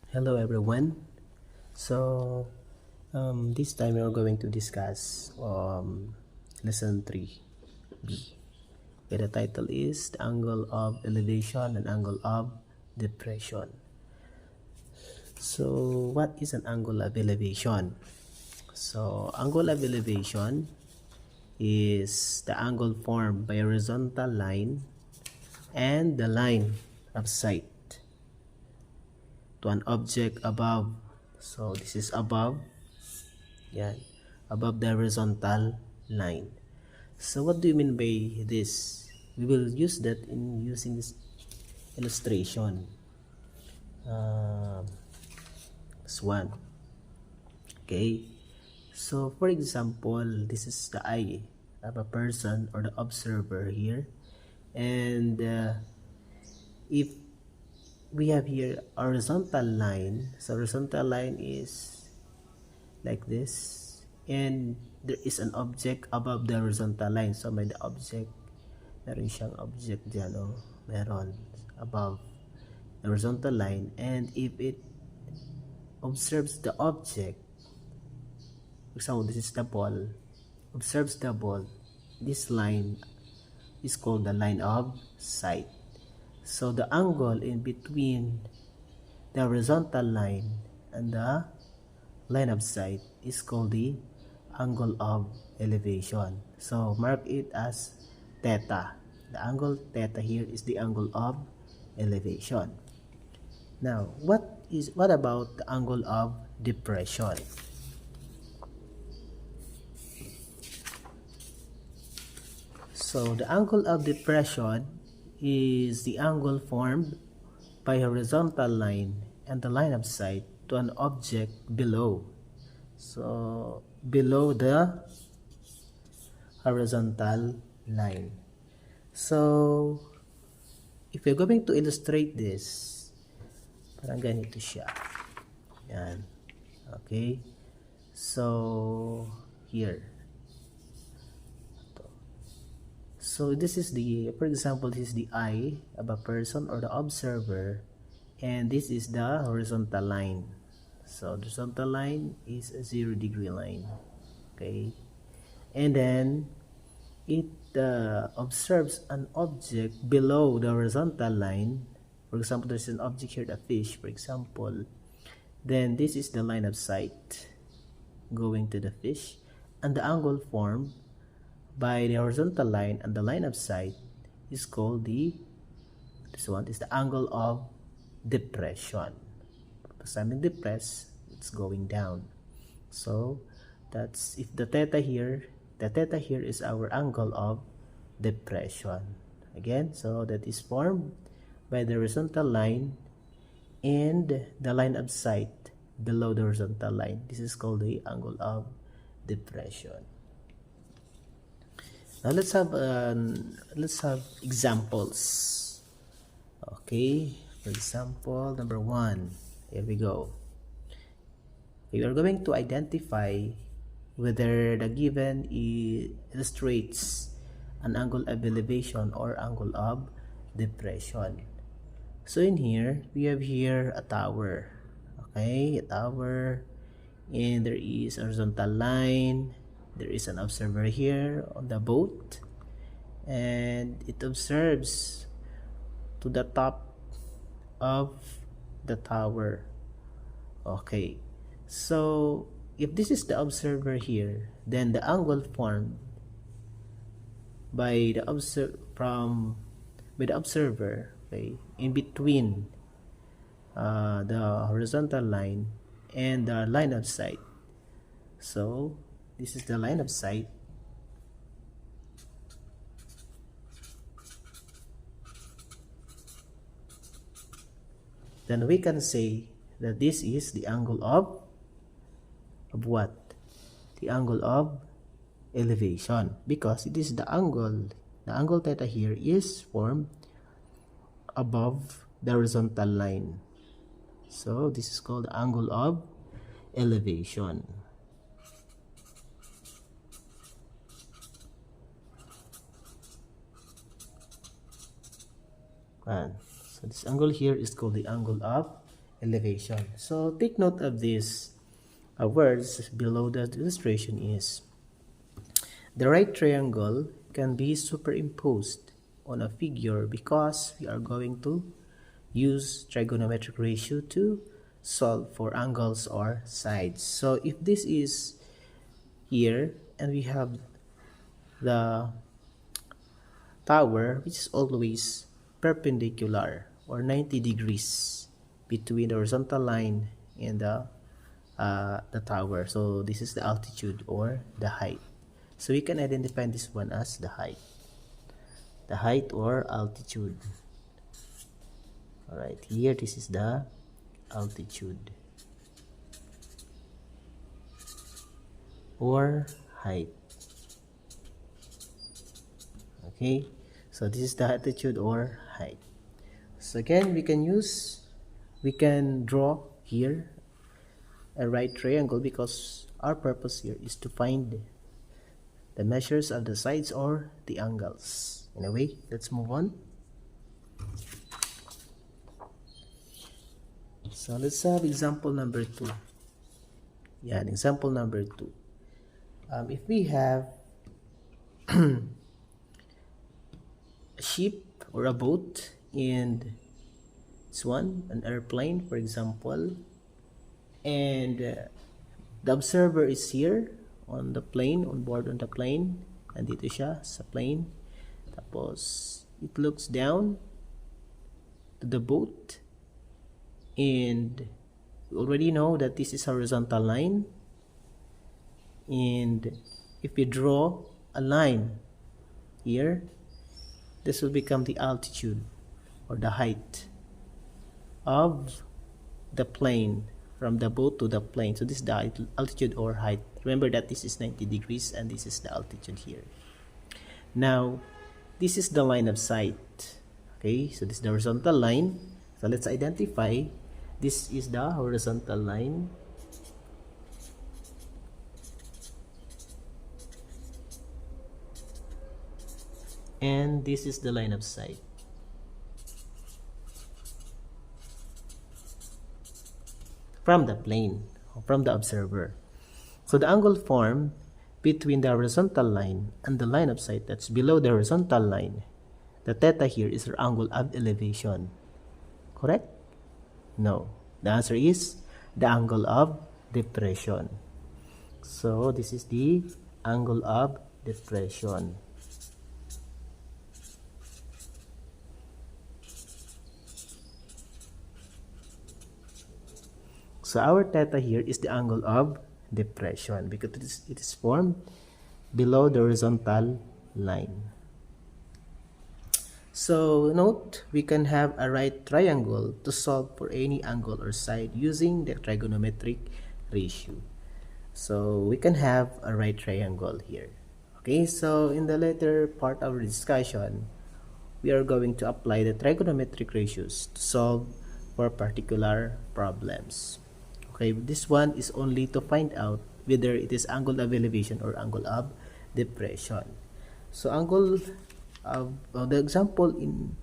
Hello everyone. So this time we are going to discuss lesson 3B. The title is the angle of elevation and angle of depression. So what is an angle of elevation? So angle of elevation is the angle formed by a horizontal line and the line of sight to an object above. So this is above. Yan. Above the horizontal line. So what do you mean by this? We will use that in using this illustration. This one. Okay. So for example, this is the eye of a person or the observer here. And if we have here a horizontal line, so horizontal line is like this, and there is an object above the horizontal line. So may the object, meron siyang object dyan, meron above the horizontal line, and if it observes the object, for example this is the ball, observes the ball, this line is called the line of sight. So the angle in between the horizontal line and the line of sight is called the angle of elevation. So mark it as theta. The angle theta here is the angle of elevation. Now, what about the angle of depression? So the angle of depression is the angle formed by a horizontal line and the line of sight to an object below. So below the horizontal line. So if you're going to illustrate this, parang ganito siya. Yan. Okay. So here. So this is the, for example, this is the eye of a person or the observer, and this is the horizontal line. So the horizontal line is a 0-degree line. Okay. And then it observes an object below the horizontal line. For example, there's an object here, a fish, for example. Then this is the line of sight going to the fish, and the angle formed by the horizontal line and the line of sight is called this one is the angle of depression. Because I'm depressed, it's going down. So that's, if the theta here is our angle of depression. Again, so that is formed by the horizontal line and the line of sight below the horizontal line. This is called the angle of depression. Now let's have examples. Okay, for example, number 1. Here we go. We are going to identify whether the given illustrates an angle of elevation or angle of depression. So in here, we have here a tower. Okay, a tower, and there is a horizontal line. There is an observer here on the boat, and it observes to the top of the tower. Okay, so if this is the observer here, then the angle formed by the observer, okay, in between the horizontal line and the line of sight. So this is the line of sight. Then we can say that this is the angle of what? The angle of elevation, because it is the angle theta here is formed above the horizontal line. So this is called the angle of elevation. So this angle here is called the angle of elevation. So take note of these words below the illustration is the right triangle can be superimposed on a figure because we are going to use trigonometric ratio to solve for angles or sides. So if this is here and we have the tower which is always perpendicular or 90 degrees between the horizontal line and the tower, so this is the altitude or the height. So we can identify this one as the height or altitude. All right, here this is the altitude or height. Okay, so this is the altitude or height. So again, we can draw here a right triangle because our purpose here is to find the measures of the sides or the angles. Anyway, let's move on. So let's have example number 2. Yeah, example number 2. If we have a ship or a boat and this one, an airplane for example, and the observer is here on the plane, on board on the plane, nandito siya sa plane, tapos it looks down to the boat, and we already know that this is horizontal line, and if we draw a line here, this will become the altitude or the height of the plane, from the boat to the plane. So this is the altitude or height. Remember that this is 90 degrees and this is the altitude here. Now this is the line of sight. Okay, so this is the horizontal line. So let's identify, this is the horizontal line, and this is the line of sight. From the plane, from the observer. So the angle formed between the horizontal line and the line of sight that's below the horizontal line, the theta here is our angle of elevation. Correct? No. The answer is the angle of depression. So this is the angle of depression. So our theta here is the angle of depression because it is formed below the horizontal line. So note, we can have a right triangle to solve for any angle or side using the trigonometric ratio. So we can have a right triangle here. Okay, so in the later part of our discussion, we are going to apply the trigonometric ratios to solve for particular problems. Okay, this one is only to find out whether it is angle of elevation or angle of depression. So angle of the example in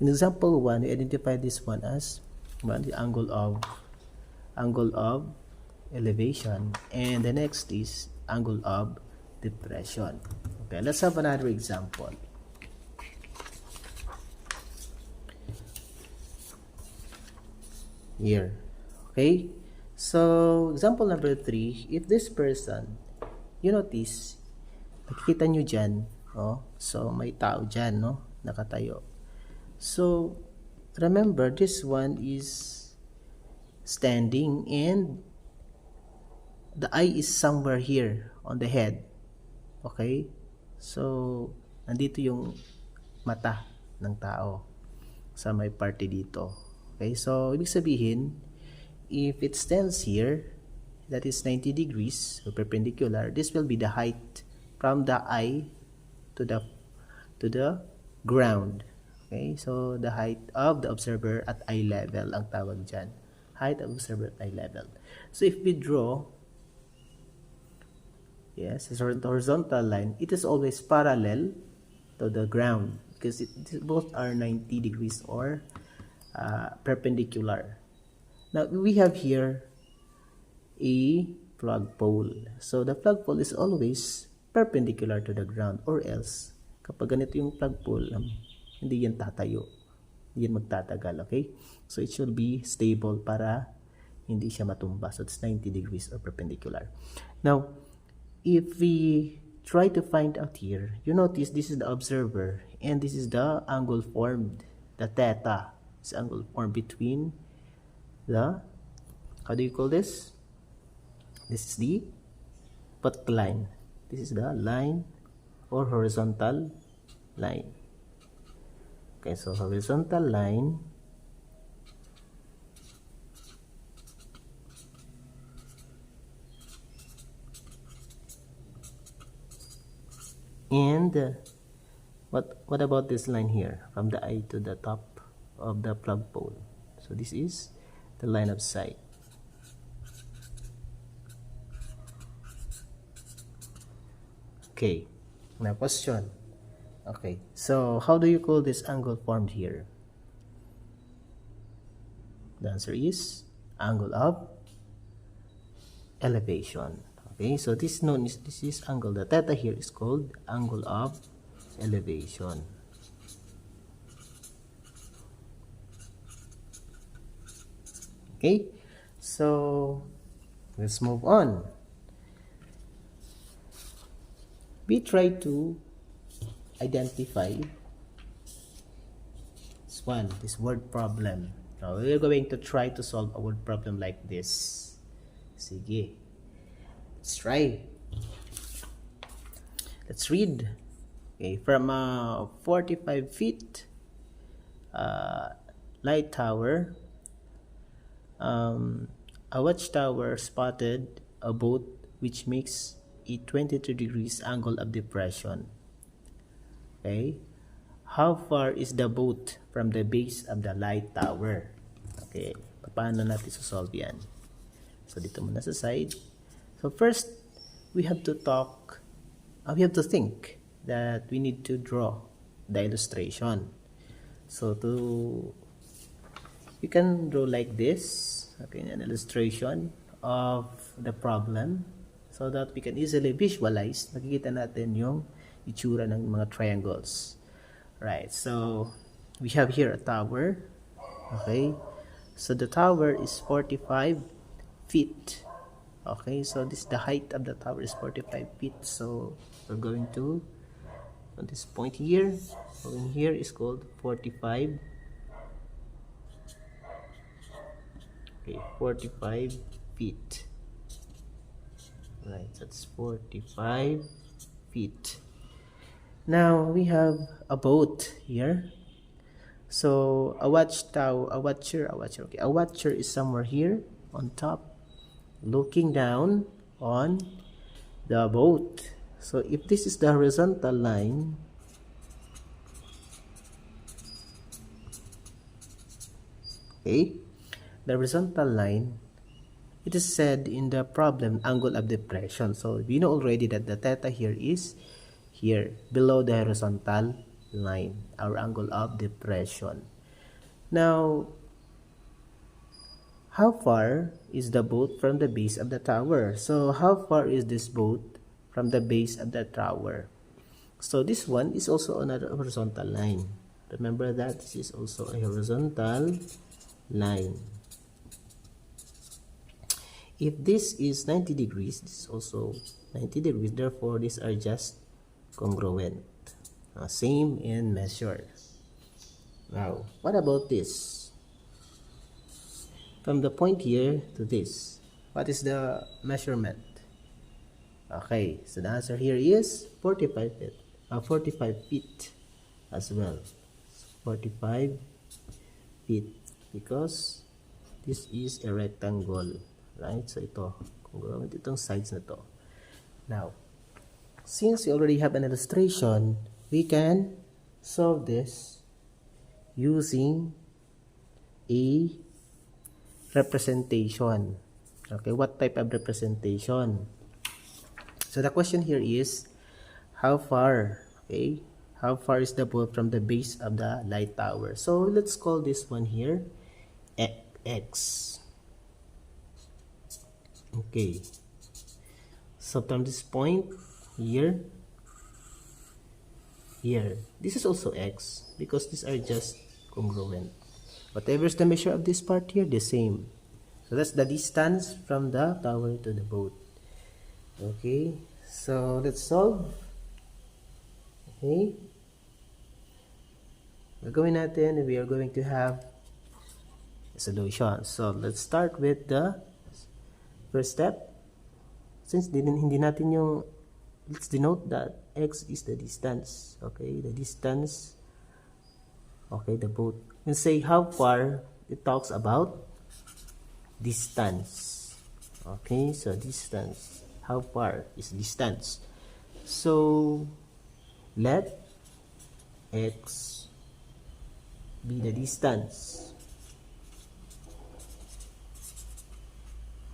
example 1, we identify this one as the angle of elevation, and the next is angle of depression. Okay, let's have another example. Here. Okay, so example number 3, if this person, you notice, nakikita nyo dyan, oh, so may tao dyan, no, nakatayo. So remember, this one is standing and the eye is somewhere here on the head. Okay, so nandito yung mata ng tao sa may parte dito. Okay, so ibig sabihin, if it stands here, that is 90 degrees or perpendicular, this will be the height from the eye to the ground. Okay, so the height of the observer at eye level ang tawag dyan. Height of observer at eye level. So if we draw, yes, it's a horizontal line, it is always parallel to the ground because both are 90 degrees or perpendicular. Now, we have here a flagpole. So, the flagpole is always perpendicular to the ground, or else, kapag ganito yung flagpole, hindi yan tatayo. Hindi yan magtatagal, okay? So, it should be stable para hindi siya matumba. So, it's 90 degrees or perpendicular. Now, if we try to find out here, you notice this is the observer and this is the angle formed, the theta. This angle formed between the, how do you call this? This is the what line? This is the line or horizontal line. Okay, so horizontal line and what about this line here from the eye to the top of the flagpole? So this is the line of sight. Okay, now question. Okay, so how do you call this angle formed here? The answer is angle of elevation. Okay, so this is angle. The theta here is called angle of elevation. Okay, so let's move on. We try to identify this word problem. Now, we're going to try to solve a word problem like this. Sige. Let's try. Let's read. Okay, from a 45 feet light tower, a watchtower spotted a boat which makes a 22 degrees angle of depression. Okay, how far is the boat from the base of the light tower? Okay, paano natin solve yan? So dito muna sa side. So first, we have to think that we need to draw the illustration. So you can draw like this, okay, an illustration of the problem so that we can easily visualize. Nakikita natin yung itsura ng mga triangles. Right, so we have here a tower. Okay, so the tower is 45 feet. Okay, so the height of the tower is 45 feet. So we're going to, on this point here, going here is called 45. Okay, 45 feet. Right, that's 45 feet. Now we have a boat here. So a watcher is somewhere here on top, looking down on the boat. So if this is the horizontal line, okay, the horizontal line, it is said in the problem angle of depression. So we know already that the theta here is here below the horizontal line, our angle of depression. Now, how far is the boat from the base of the tower? So how far is this boat from the base of the tower? So this one is also another horizontal line. Remember that this is also a horizontal line. If this is 90 degrees, this is also 90 degrees. Therefore, these are just congruent. Same in measure. Now, what about this? From the point here to this, what is the measurement? Okay, so the answer here is 45 feet as well. 45 feet because this is a rectangle. Right? So ito, congruent itong sides na to. Now, since we already have an illustration, we can solve this using a representation. Okay, what type of representation? So the question here is, how far? Okay, how far is the boat from the base of the light tower? So let's call this one here X. Okay, so from this point here, this is also x because these are just congruent. Whatever is the measure of this part here, the same. So that's the distance from the tower to the boat. Okay, so let's solve. Okay, gagawin natin, we are going to have a solution. So let's start with the first step. Since hindi natin yung, let's denote that x is the distance. Okay, the distance. Okay, the boat. And say how far, it talks about distance. Okay, so distance. How far is distance? So let x be the distance.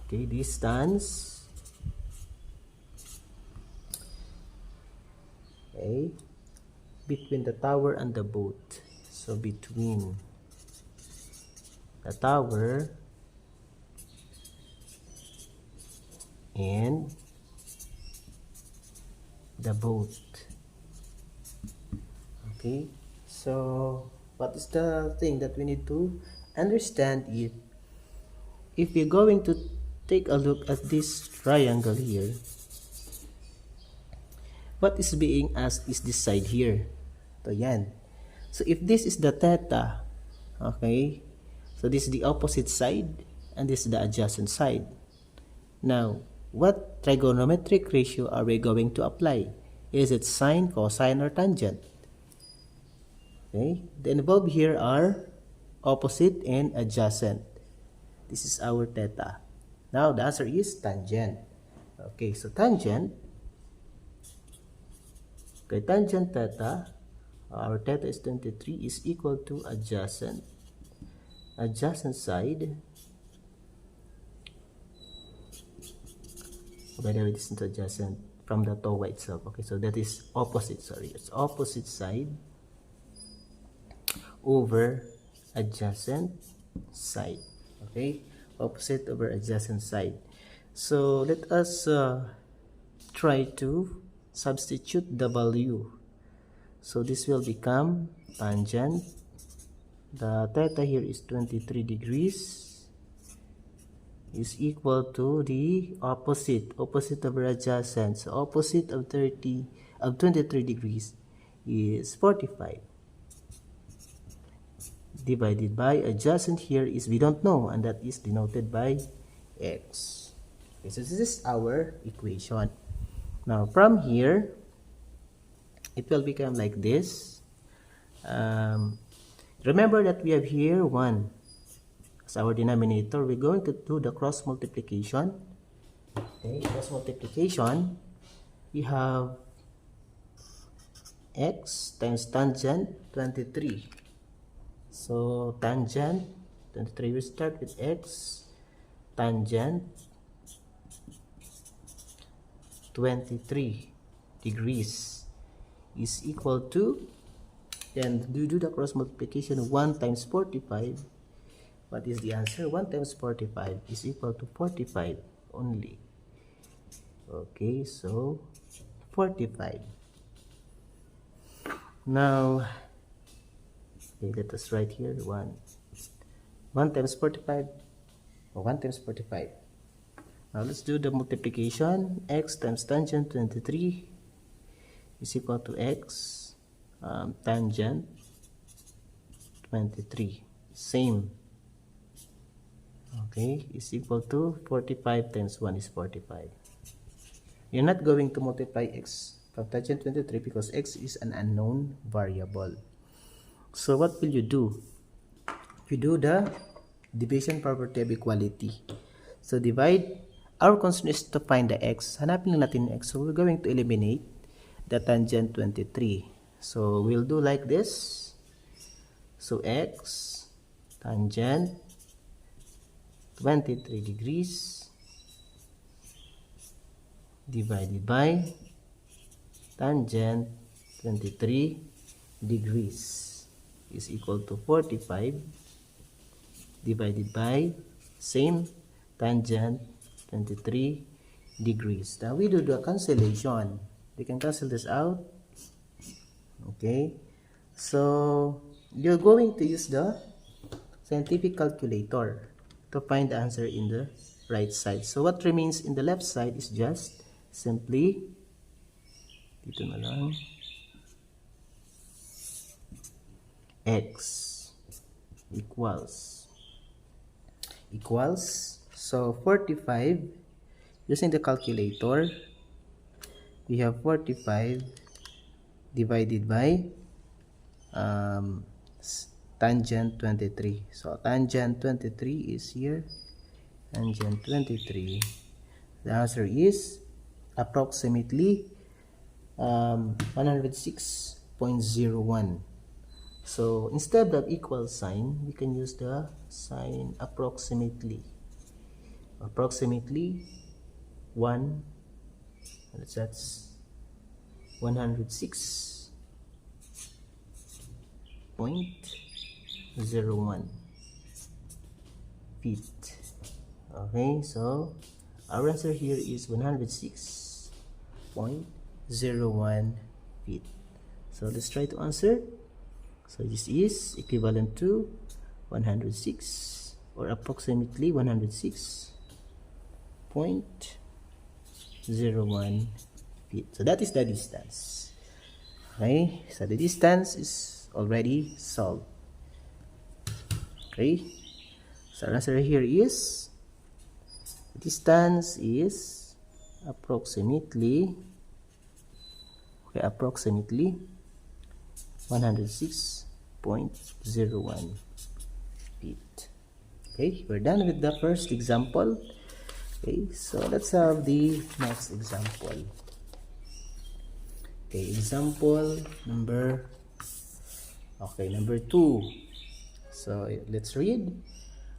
Okay, distance. Okay, between the tower and the boat. So between the tower and the boat. Okay, so what is the thing that we need to understand? If we're going to take a look at this triangle here, what is being asked is this side here. So yan. So if this is the theta, okay, so this is the opposite side and this is the adjacent side. Now, what trigonometric ratio are we going to apply? Is it sine, cosine, or tangent? Okay, the involved here are opposite and adjacent. This is our theta. Now, the answer is tangent. Okay, so tangent. Okay, tangent theta, our theta is 23, is equal to adjacent. Adjacent side. By the way, this is adjacent from the towa itself. Okay, so that is opposite, sorry. It's opposite side over adjacent side. Okay, opposite over adjacent side. So let us try to substitute the value. So this will become tangent. The theta here is 23 degrees is equal to the opposite over adjacent. So opposite of 23 degrees is 45 divided by adjacent here is we don't know, and that is denoted by x. Okay, so this is our equation. Now from here it will become like this. Remember that we have here 1 as our denominator. We're going to do the cross multiplication. Okay, cross multiplication. We have x times tangent 23. So tangent 23, we start with x, tangent 23 degrees is equal to, then you do the cross multiplication, 1 times 45. What is the answer? 1 times 45 is equal to 45 only. Okay, so 45. Now, okay, let us write here 1 times 45, or 1 times 45. Now let's do the multiplication. X times tangent 23 is equal to x tangent 23. Same. Okay, is equal to 45 times 1 is 45. You're not going to multiply x from tangent 23 because x is an unknown variable. So what will you do? You do the division property of equality. So divide. Our concern is to find the x. Hanapin lang natin x. So we're going to eliminate the tangent 23. So we'll do like this. So x tangent 23 degrees divided by tangent 23 degrees is equal to 45 divided by same tangent 23 degrees. Now we do the cancellation. We can cancel this out. Okay, so you're going to use the scientific calculator to find the answer in the right side. So what remains in the left side is just simply dito na lang x equals so 45 using the calculator. We have 45 divided by tangent 23. So tangent 23 is here. Tangent 23. The answer is approximately 106.01. So instead of equal sign, we can use the sign approximately. Approximately 1. That's 106.01 feet. Okay, so our answer here is 106.01 feet. So let's try to answer. So this is equivalent to 106 or approximately 106.01 feet. So that is the distance. Okay, so the distance is already solved. Okay, so our answer here is the distance is approximately 106.01 feet. Okay, we're done with the first example. Okay, so let's have the next example. Okay, example number 2. So let's read.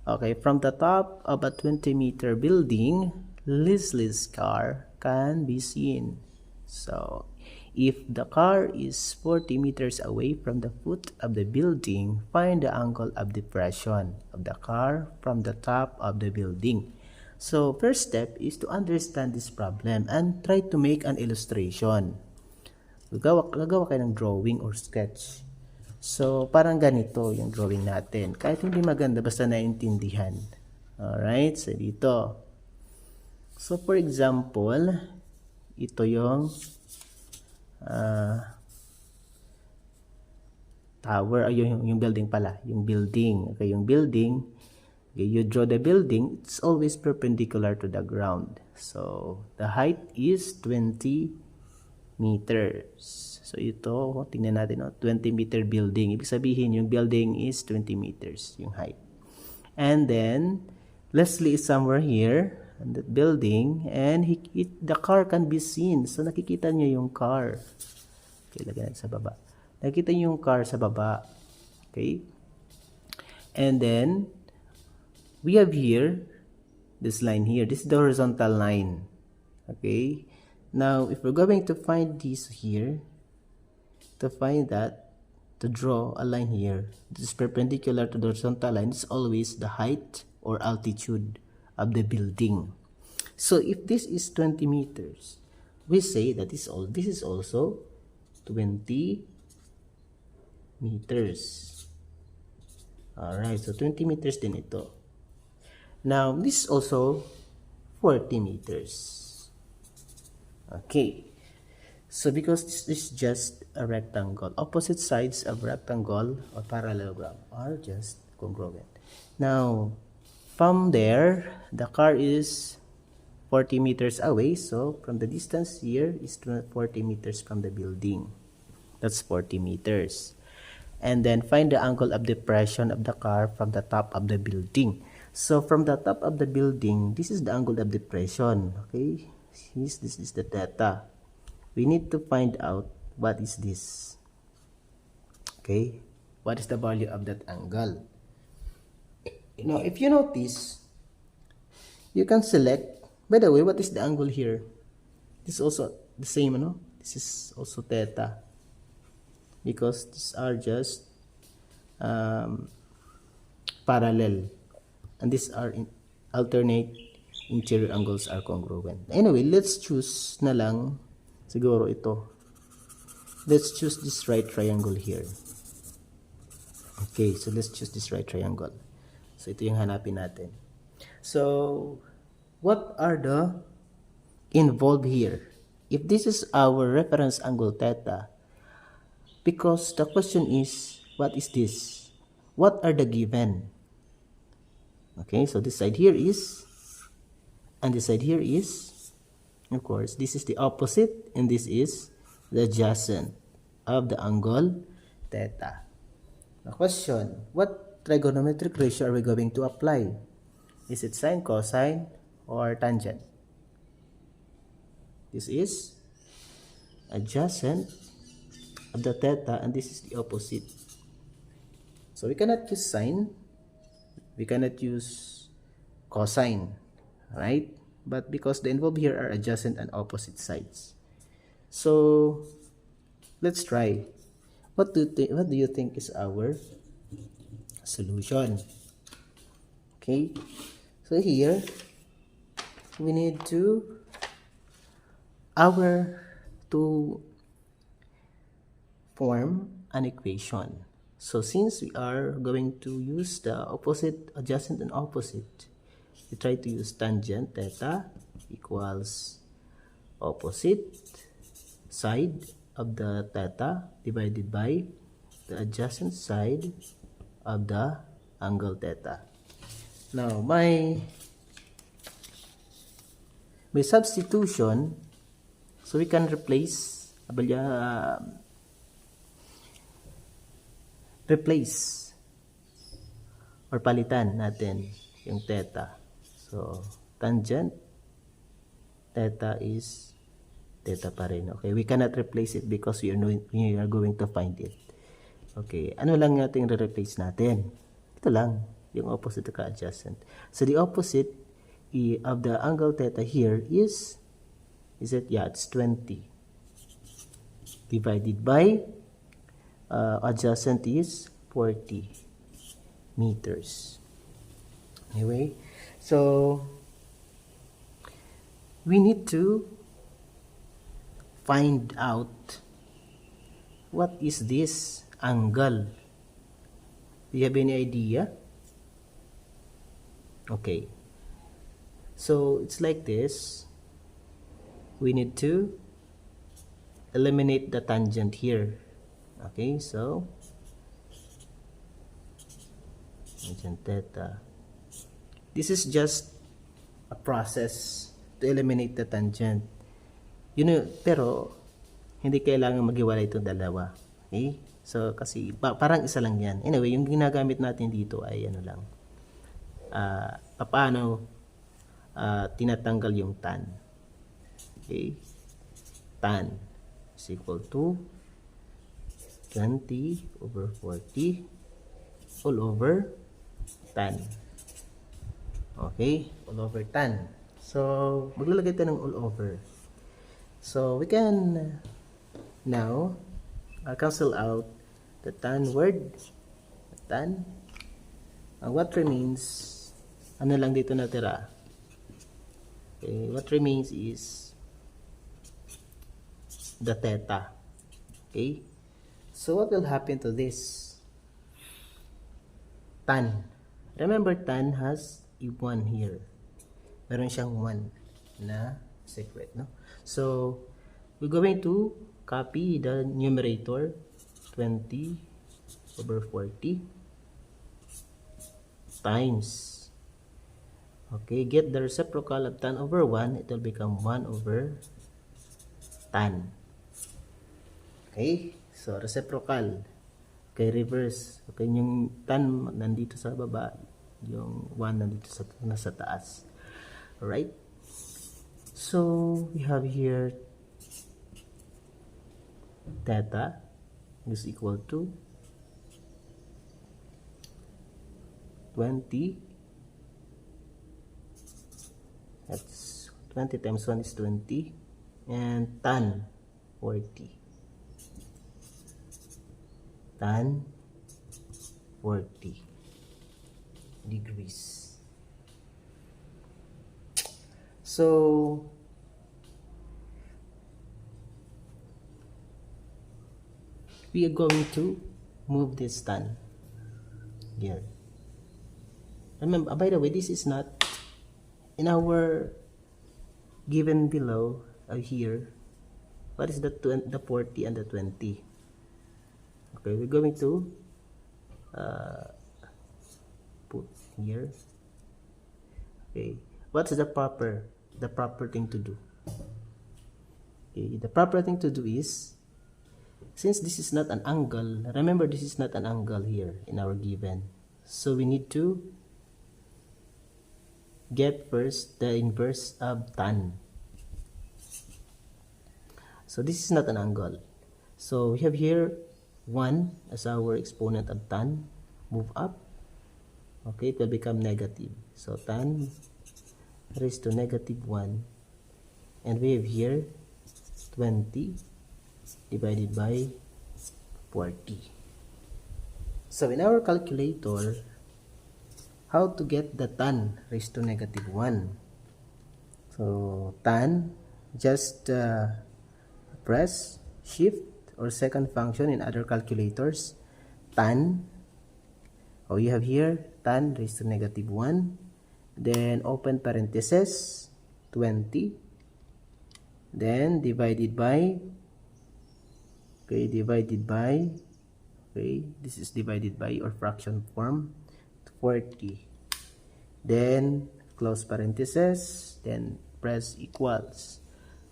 Okay, from the top of a 20-meter building, Leslie's car can be seen. So if the car is 40 meters away from the foot of the building, find the angle of depression of the car from the top of the building. So first step is to understand this problem and try to make an illustration. Gagawa kayo ng drawing or sketch. So parang ganito yung drawing natin. Kahit hindi maganda, basta naiintindihan. Alright, so dito. So for example, ito yung tower, yung building pala, yung building. Okay, yung building, okay, you draw the building, it's always perpendicular to the ground. So the height is 20 meters. So ito, tingnan natin, 20-meter building. Ibig sabihin, yung building is 20 meters, yung height. And then, Leslie is somewhere here, in that building, and the car can be seen. So nakikita niyo yung car. Okay, lagyan natin sa baba. Nakikita niyo yung car sa baba. Okay? And then, we have here, this line here. This is the horizontal line. Okay? Now, if we're going to find this here, to find that, to draw a line here, this is perpendicular to the horizontal line, it's always the height or altitude of the building. So if this is 20 meters, we say that this is also 20 meters. Alright, so 20 meters din ito. Now, this is also 40 meters. Okay. So because this is just a rectangle, opposite sides of rectangle or parallelogram are just congruent. Now, from there, the car is 40 meters away. So from the distance here is 40 meters from the building. That's 40 meters. And then find the angle of depression of the car from the top of the building. So from the top of the building, this is the angle of depression. Okay, this is the theta. We need to find out what is this. Okay, what is the value of that angle? Now, if you notice, you can select. By the way, what is the angle here? This is also the same, no? This is also theta, because these are just parallel, and these are in alternate interior angles are congruent. Anyway, let's choose na lang siguro ito. Let's choose this right triangle here. Okay, so let's choose this right triangle. So ito yung hanapin natin. So what are the involved here? If this is our reference angle theta, because the question is, what is this? What are the given? Okay, so this side here is, and this side here is, of course, this is the opposite, and this is the adjacent of the angle theta. The question, what trigonometric ratio are we going to apply? Is it sine, cosine, or tangent? This is adjacent of the theta, and this is the opposite. So we cannot use sine, we cannot use cosine, right? But because the involved here are adjacent and opposite sides. So let's try. What do you think is our solution? Okay, so here we need to form an equation. So since we are going to use the opposite, adjacent and opposite, we try to use tangent theta equals opposite side of the theta divided by the adjacent side of the angle theta. Now my substitution, so we can replace or palitan natin yung theta. So tangent theta is theta pa rin. Okay, we cannot replace it because we are going to find it. Okay, ano lang natin re-replace natin? Ito lang, yung opposite ka adjacent. So the opposite of the angle theta here is it? Yeah, it's 20 divided by adjacent is 40 meters. Anyway, so we need to find out what is this angle. Do you have any idea? Okay, so it's like this. We need to eliminate the tangent here. Okay, so tangent theta. This is just a process to eliminate the tangent. Pero hindi kailangan maghiwalay itong dalawa. Okay? So kasi parang isa lang 'yan. Anyway, yung ginagamit natin dito ay ano lang. Paano tinatanggal yung tan. Okay? Tan is equal to 20 over 40 all over tan. Okay? All over tan. So, maglalagay tayo ng all over. So, we can now cancel out the tan word. The tan. What remains, ano lang dito natira? Okay, what remains is the theta. Okay? So, what will happen to this? Tan. Remember, tan has a 1 here. Meron siyang 1 na secret, no? So, we're going to copy the numerator, 20 over 40 times. Okay, get the reciprocal of tan over 1, it will become 1 over tan. Okay, so reciprocal. Okay, reverse. Okay, yung tan nandito sa baba, yung 1 nandito nasa taas. Alright? So, we have here theta is equal to 20. That's 20 times 1 is 20. And tan 40. Tan 40 degrees. So we are going to move this tan here. Remember, by the way, this is not in our given below here. What is the 40 and the 20? Okay, we're going to put here. Okay, what's the proper thing to do? Okay, the proper thing to do is, since this is not an angle, remember this is not an angle here in our given, so we need to get first the inverse of tan. So this is not an angle, so we have here 1 as our exponent of tan. Move up, okay, it will become negative, so tan raised to -1, and we have here 20 divided by 40. So in our calculator, how to get the tan raised to -1? So tan, just press shift or second function in other calculators. Tan, you have here tan raised to -1, then open parenthesis 20, then divided by, this is divided by or fraction form, 40, then close parenthesis, then press equals.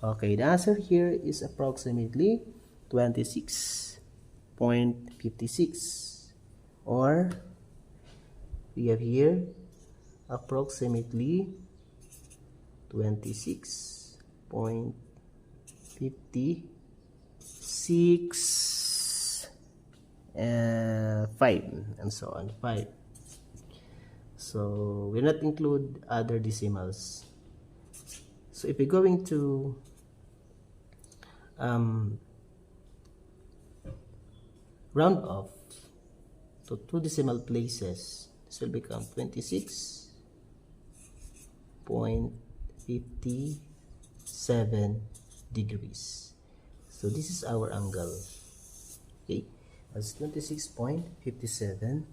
Okay, the answer here is approximately 26.56, or we have here approximately 26.56 5 and so on, 5. So we'll not include other decimals. So if we're going to round off to 2 decimal places, this will become 26.57 degrees. So this is our angle. Okay, that's 26.57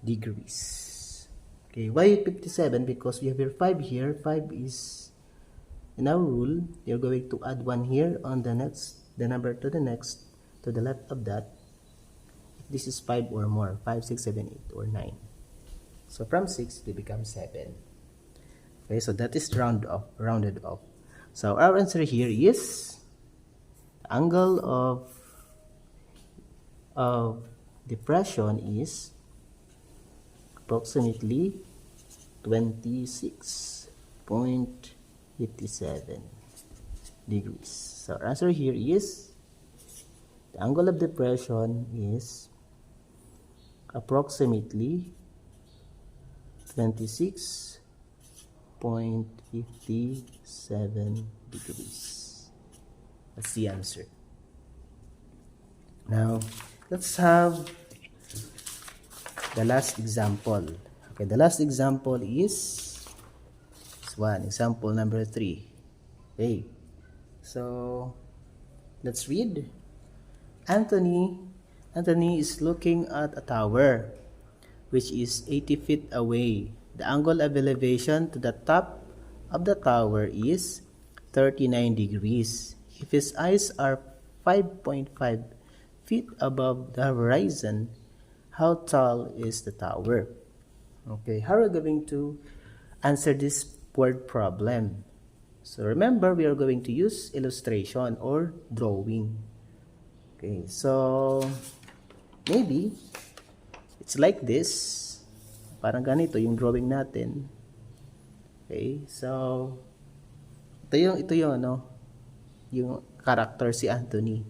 degrees. Okay, why 57? Because we have here 5 here. 5 is, in our rule, you're going to add 1 here on the next, the number to the next, to the left of that. This is 5 or more, 5, 6, 7, 8, or 9. So from 6, they become 7. Okay, so that is rounded off. So our answer here is the angle of depression is approximately 26.57 degrees. So our answer here is the angle of depression is approximately 26.57 degrees. That's the answer. Now, let's have the last example. Okay, the last example is this one, example number 3. Okay, so let's read. Anthony is looking at a tower which is 80 feet away. The angle of elevation to the top of the tower is 39 degrees. If his eyes are 5.5 feet above the horizon, how tall is the tower? Okay, how are we going to answer this word problem? So remember, we are going to use illustration or drawing. Okay, so maybe it's like this. Parang ganito yung drawing natin. Okay, so ito yung ano, yung character si Anthony.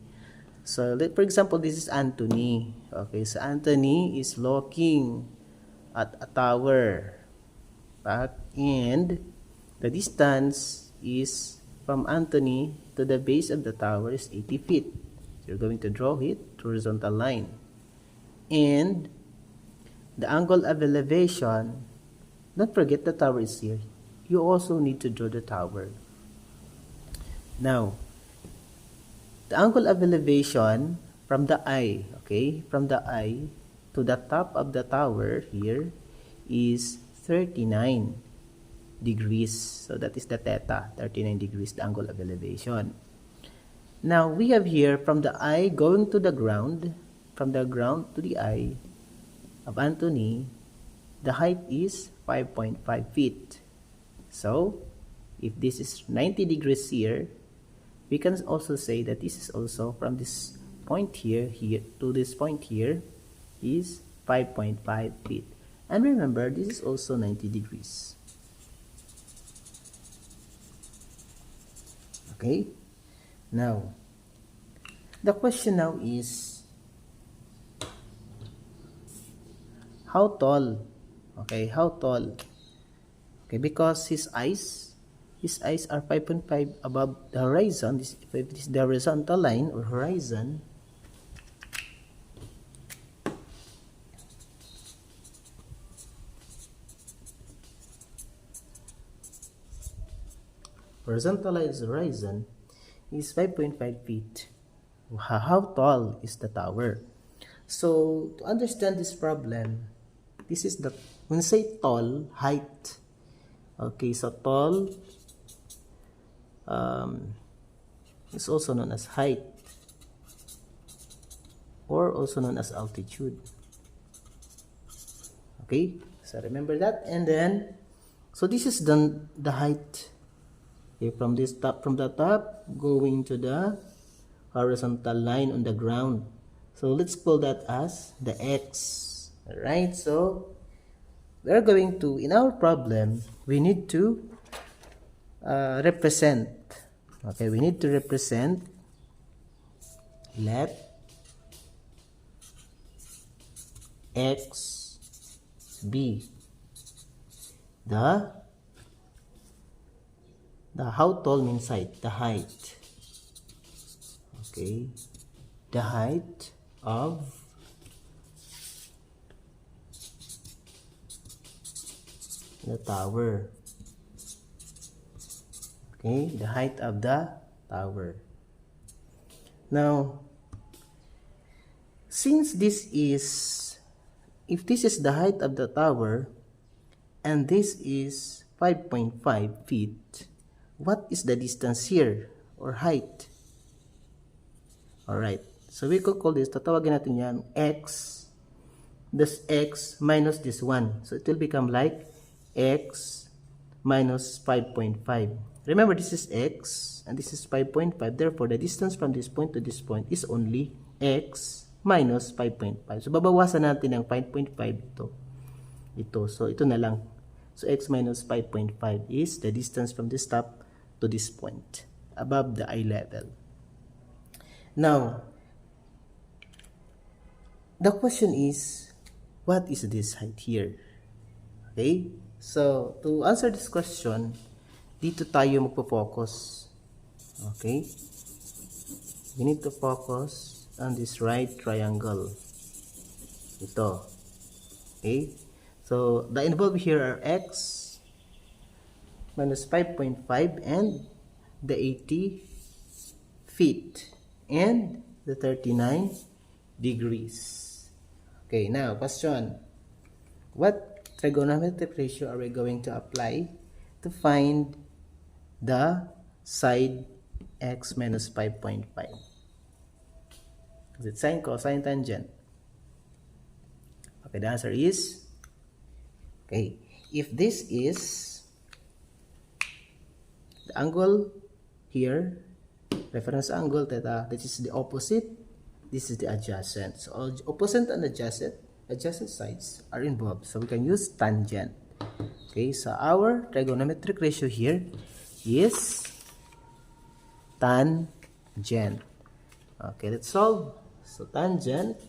So for example, this is Anthony. Okay, so Anthony is looking at a tower, and the distance is from Anthony to the base of the tower is 80 feet. So you're going to draw it horizontal line, and the angle of elevation, don't forget the tower is here. You also need to draw the tower. Now, the angle of elevation from the eye, okay, from the eye to the top of the tower here is 39 degrees. So that is the theta, 39 degrees, the angle of elevation. Now, we have here from the eye going to the ground, from the ground to the eye of Anthony, the height is 5.5 feet. So, if this is 90 degrees here, we can also say that this is also from this point here to this point here is 5.5 feet. And remember, this is also 90 degrees. Okay? Now, the question now is, how tall? Okay, how tall? Okay, because his eyes are 5.5 above the horizon. This is the horizontal line or horizon. Horizontal line is horizon is 5.5 feet. How tall is the tower? So, to understand this problem, this is the, when we say tall, height. Okay, so tall is also known as height, or also known as altitude. Okay, so remember that. And then, so this is the height. Okay, from this top, from the top going to the horizontal line on the ground. So let's call that as the x. Alright, so we're going to, in our problem, we need to represent. Okay, we need to represent, let x be the how tall means height, the height. Okay, the height of the tower. Okay, the height of the tower. Now, since this is, if this is the height of the tower and this is 5.5 feet, what is the distance here or height? Alright, so we could call this, tatawagin natin yan, x, this x minus this 1. So it will become like x minus 5.5. Remember, this is x and this is 5.5. Therefore, the distance from this point to this point is only x minus 5.5. So, babawasan natin ng 5.5 ito. So, ito na lang. So, x minus 5.5 is the distance from this top to this point above the eye level. Now, the question is, what is this height here? Okay? So, to answer this question, dito tayo magpo-focus. Okay? We need to focus on this right triangle. Ito. Okay? So, the involved here are x minus 5.5 and the 80 feet and the 39 degrees. Okay, now question. What trigonometric ratio are we going to apply to find the side x minus 5.5? Is it sine, cosine, tangent? Okay, the answer is, okay, if this is the angle here, reference angle theta, this is the opposite, this is the adjacent. So all opposite and adjacent sides are involved. So we can use tangent. Okay, so our trigonometric ratio here is tangent. Okay, let's solve. So tangent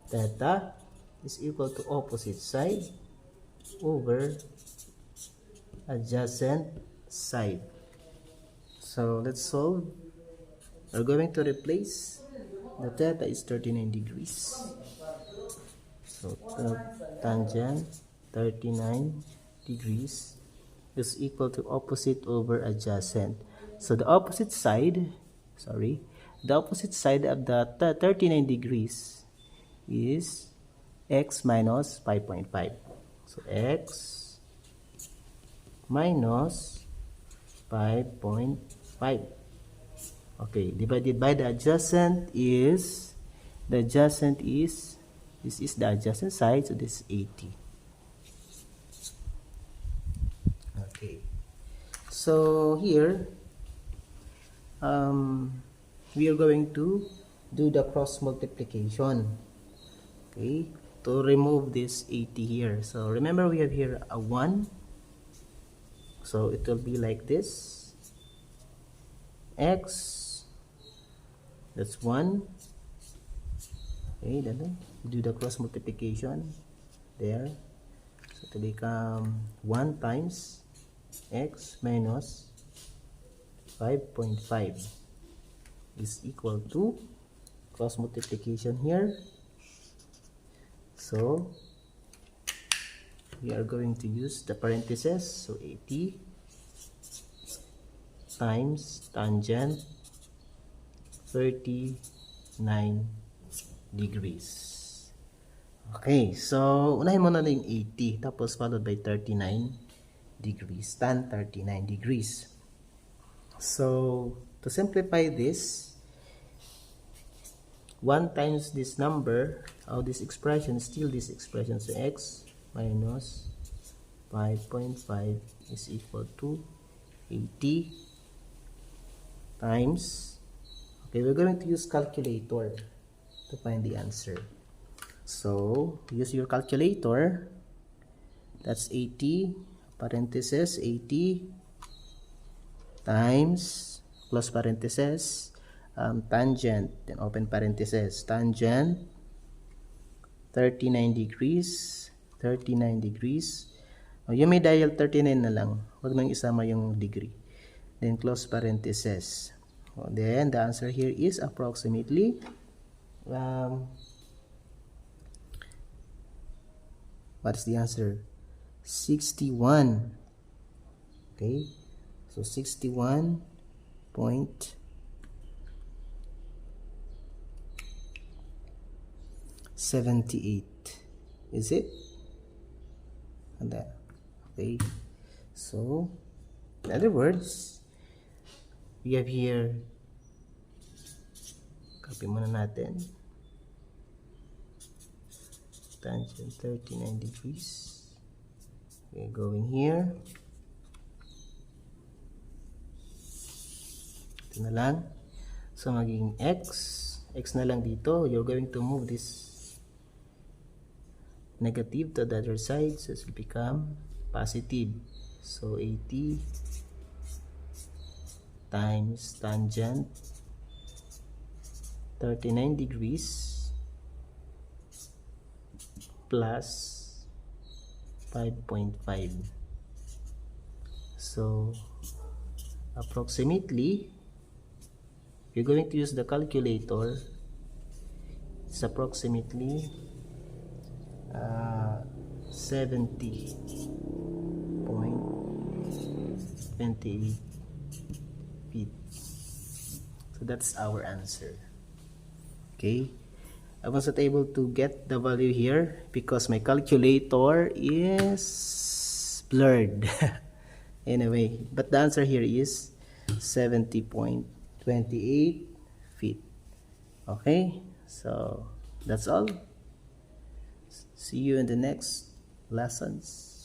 theta is equal to opposite side over adjacent side. So let's solve. We're going to replace the theta is 39 degrees. So tangent 39 degrees is equal to opposite over adjacent. So the opposite side, the opposite side of the 39 degrees is x minus 5.5. So x minus 5.5. Okay, divided by the adjacent is, this is the adjacent side, so this is 80. Okay, so here we are going to do the cross multiplication, okay, to remove this 80 here. So remember, we have here a 1, so it will be like this, x, that's 1. Okay, then do the cross multiplication there, so to become 1 times x minus 5.5 is equal to, cross multiplication here, so we are going to use the parentheses, so 80 times tangent 39 degrees. Okay, so unahin mo na yung 80 tapos followed by 39 degrees, tan 39 degrees. So to simplify this, 1 times this number, this expression, still this expression, so x minus 5.5 is equal to 80 times, okay, we're going to use calculator to find the answer. So use your calculator, that's 80 parentheses 80 times, close parentheses, tangent, then open parentheses, tangent 39 degrees. You may dial 39 na lang, huwag nang isama yung degree, then close parentheses. Then the answer here is approximately what is the answer? 61. Okay, so 61.78 is it? And that, okay, so in other words, we have here, copy muna natin, tangent 39 degrees. Okay, going here, ito na lang, so magiging x na lang dito. You're going to move this negative to the other side, so it will become positive. So 80 times tangent 39 degrees plus 5.5. So approximately, if you're going to use the calculator, it's approximately 70.28 feet. So that's our answer. Okay, I wasn't able to get the value here because my calculator is blurred. Anyway, but the answer here is 70.28 feet. Okay, so that's all. See you in the next lessons.